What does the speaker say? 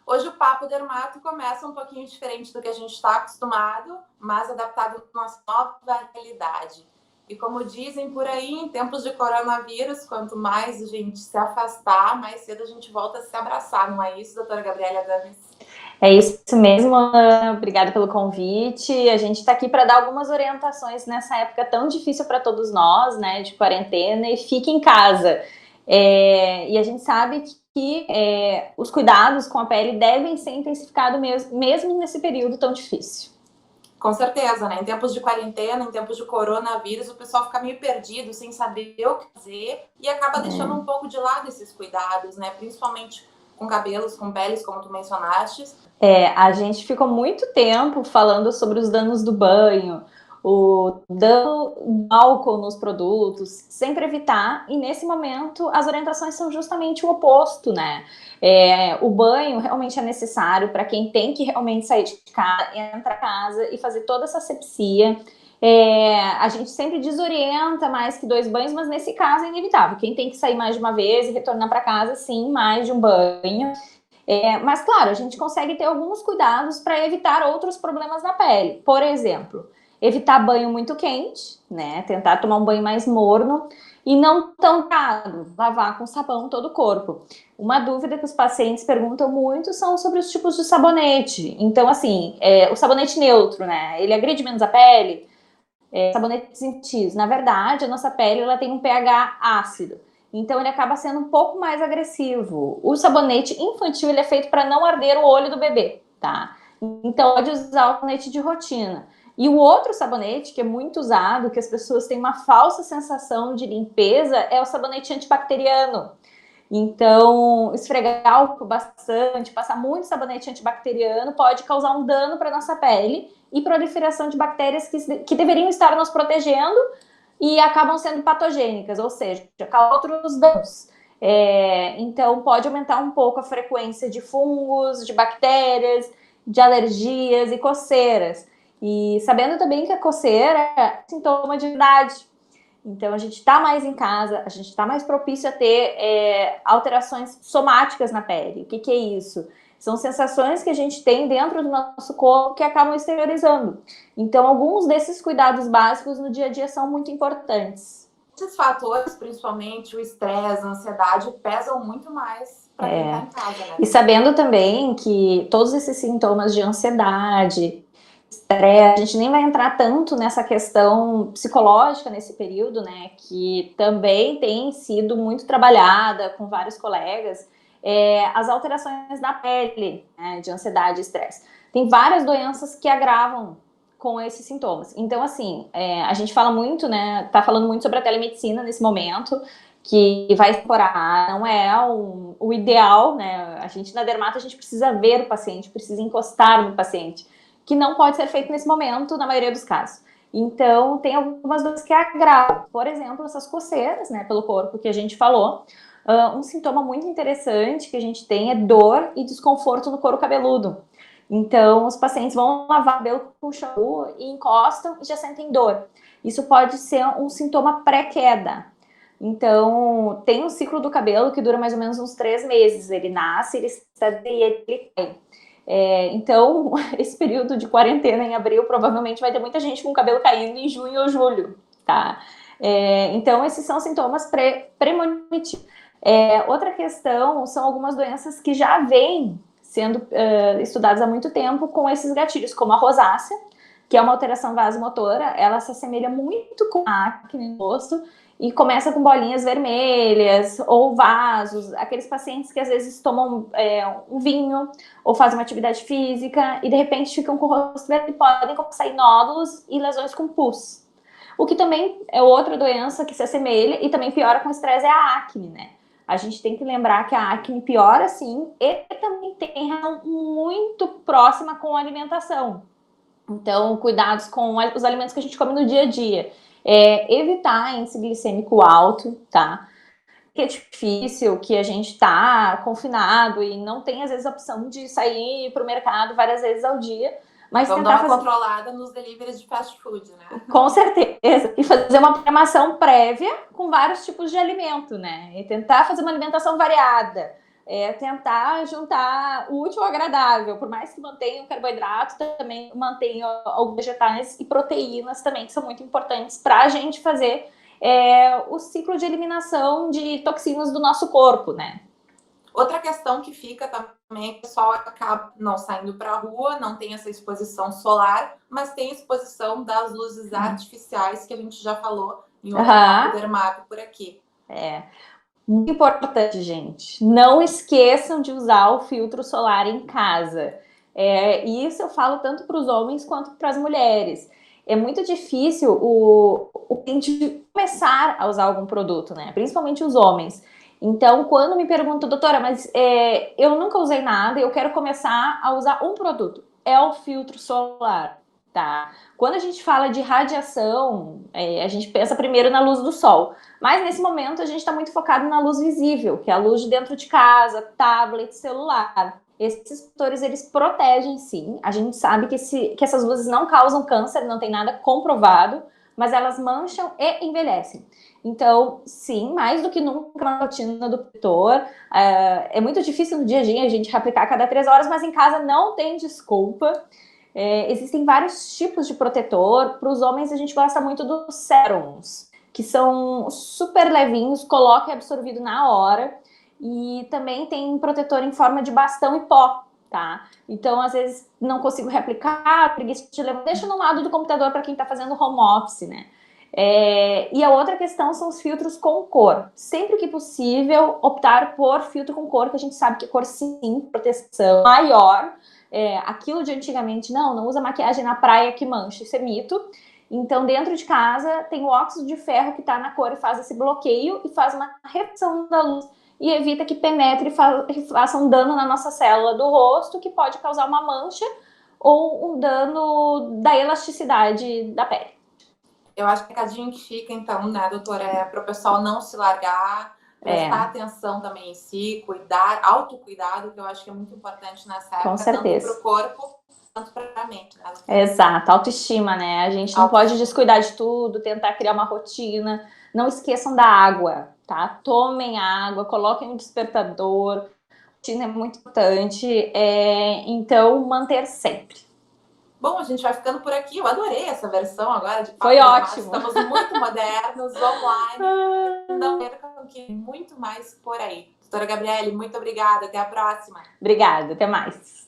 Hoje o Papo Dermato começa um pouquinho diferente do que a gente está acostumado, mas adaptado à nossa nova realidade. E como dizem por aí, em tempos de coronavírus, quanto mais a gente se afastar, mais cedo a gente volta a se abraçar, não é isso, doutora Gabriela Dames? É isso mesmo, Ana. Obrigada pelo convite. A gente está aqui para dar algumas orientações nessa época tão difícil para todos nós, né, de quarentena, e fique em casa. E a gente sabe que os cuidados com a pele devem ser intensificados mesmo nesse período tão difícil. Com certeza, né? Em tempos de quarentena, em tempos de coronavírus, o pessoal fica meio perdido, sem saber o que fazer e acaba deixando um pouco de lado esses cuidados, né? Principalmente com cabelos, com peles, como tu mencionaste. A gente ficou muito tempo falando sobre os danos do banho, o dano do álcool nos produtos, sempre evitar, e nesse momento as orientações são justamente o oposto, né? O banho realmente é necessário para quem tem que realmente sair de casa, entrar em casa e fazer toda essa asepsia. A gente sempre desorienta mais que 2 banhos, mas nesse caso é inevitável. Quem tem que sair mais de uma vez e retornar para casa, sim, mais de um banho. Mas, claro, a gente consegue ter alguns cuidados para evitar outros problemas na pele. Por exemplo, evitar banho muito quente, né? Tentar tomar um banho mais morno e não tão caro, lavar com sabão todo o corpo. Uma dúvida que os pacientes perguntam muito são sobre os tipos de sabonete. Então, assim, o sabonete neutro, né? Ele agride menos a pele? Sabonetes infantis. Na verdade, a nossa pele ela tem um pH ácido. Então ele acaba sendo um pouco mais agressivo. O sabonete infantil ele é feito para não arder o olho do bebê, tá? Então pode usar o sabonete de rotina. E o outro sabonete que é muito usado, que as pessoas têm uma falsa sensação de limpeza, é o sabonete antibacteriano. Então, esfregar bastante, passar muito sabonete antibacteriano pode causar um dano para nossa pele e proliferação de bactérias que deveriam estar nos protegendo e acabam sendo patogênicas, ou seja, causam outros danos. Então, pode aumentar um pouco a frequência de fungos, de bactérias, de alergias e coceiras. E sabendo também que a coceira é sintoma de idade. Então, a gente está mais em casa, a gente está mais propício a ter alterações somáticas na pele. O que é isso? São sensações que a gente tem dentro do nosso corpo que acabam exteriorizando. Então, alguns desses cuidados básicos no dia a dia são muito importantes. Esses fatores, principalmente o estresse, a ansiedade, pesam muito mais para quem está em casa, né? E sabendo também que todos esses sintomas de ansiedade, estresse, a gente nem vai entrar tanto nessa questão psicológica nesse período, né, que também tem sido muito trabalhada com vários colegas, as alterações na pele, né, de ansiedade e estresse. Tem várias doenças que agravam com esses sintomas. Então, assim, a gente fala muito, né, tá falando muito sobre a telemedicina nesse momento, que vai explorar, não é o ideal, né, a gente na dermato, a gente precisa ver o paciente, precisa encostar no paciente, que não pode ser feito nesse momento, na maioria dos casos. Então, tem algumas doenças que agravam. Por exemplo, essas coceiras, né, pelo corpo que a gente falou. Um sintoma muito interessante que a gente tem é dor e desconforto no couro cabeludo. Então, os pacientes vão lavar o cabelo com shampoo e encostam e já sentem dor. Isso pode ser um sintoma pré-queda. Então, tem um ciclo do cabelo que dura mais ou menos uns 3 meses. Ele nasce, ele cede e ele cai. Então, esse período de quarentena em abril, provavelmente vai ter muita gente com o cabelo caindo em junho ou julho, tá? Então, esses são sintomas premonitivos. Outra questão são algumas doenças que já vêm sendo estudadas há muito tempo com esses gatilhos, como a rosácea, que é uma alteração vasomotora, ela se assemelha muito com a acne no rosto, e começa com bolinhas vermelhas ou vasos, aqueles pacientes que às vezes tomam um vinho ou fazem uma atividade física e de repente ficam com o rosto vermelho e podem sair nódulos e lesões com pus. O que também é outra doença que se assemelha e também piora com estresse é a acne, né? A gente tem que lembrar que a acne piora sim e também tem relação muito próxima com a alimentação. Então, cuidados com os alimentos que a gente come no dia a dia. Evitar índice glicêmico alto, tá? Que é difícil, que a gente tá confinado e não tem, às vezes, a opção de sair para o mercado várias vezes ao dia. Mas vamos dar uma controlada nos deliveries de fast food, né? Com certeza. E fazer uma programação prévia com vários tipos de alimento, né? E tentar fazer uma alimentação variada. tentar juntar o útil ao agradável, por mais que mantenha o carboidrato, também mantenha alguns vegetais e proteínas também, que são muito importantes para a gente fazer o ciclo de eliminação de toxinas do nosso corpo, né? Outra questão que fica também é que o pessoal acaba não saindo para a rua, não tem essa exposição solar, mas tem exposição das luzes artificiais, que a gente já falou em outro Papo Dermato por aqui. Muito importante, gente. Não esqueçam de usar o filtro solar em casa. E isso eu falo tanto para os homens quanto para as mulheres. É muito difícil o cliente começar a usar algum produto, né? Principalmente os homens. Então, quando me perguntam, doutora, mas eu nunca usei nada, eu quero começar a usar um produto. É o filtro solar, tá? Quando a gente fala de radiação, a gente pensa primeiro na luz do sol. Mas nesse momento a gente está muito focado na luz visível, que é a luz de dentro de casa, tablet, celular. Esses fatores, eles protegem, sim. A gente sabe que essas luzes não causam câncer, não tem nada comprovado, mas elas mancham e envelhecem. Então, sim, mais do que nunca na rotina do protetor. É muito difícil no dia a dia a gente aplicar a cada 3 horas, mas em casa não tem desculpa. Existem vários tipos de protetor. Para os homens, a gente gosta muito dos sérums, que são super levinhos, coloca e é absorvido na hora. E também tem protetor em forma de bastão e pó, tá? Então, às vezes, não consigo replicar, preguiça de levar, deixa no lado do computador para quem está fazendo home office, né? E a outra questão são os filtros com cor. Sempre que possível, optar por filtro com cor, que a gente sabe que cor sim, proteção maior. Aquilo de antigamente, não usa maquiagem na praia que mancha, isso é mito. Então, dentro de casa, tem o óxido de ferro que está na cor e faz esse bloqueio e faz uma reflexão da luz e evita que penetre e faça um dano na nossa célula do rosto, que pode causar uma mancha ou um dano da elasticidade da pele. Eu acho que o recadinho que fica, então, né, doutora, é para o pessoal não se largar, prestar atenção também em si, cuidar, autocuidado, que eu acho que é muito importante nessa época, com certeza, tanto para o corpo quanto para a mente, né? Exato, autoestima, né? A gente não pode descuidar de tudo, tentar criar uma rotina. Não esqueçam da água, tá? Tomem água, coloquem um despertador. Rotina é muito importante, então manter sempre. Bom, a gente vai ficando por aqui. Eu adorei essa versão agora de Papo Foi ótimo. Estamos muito modernos, online. Não percam que muito mais por aí. Doutora Gabriele, muito obrigada. Até a próxima. Obrigada, até mais.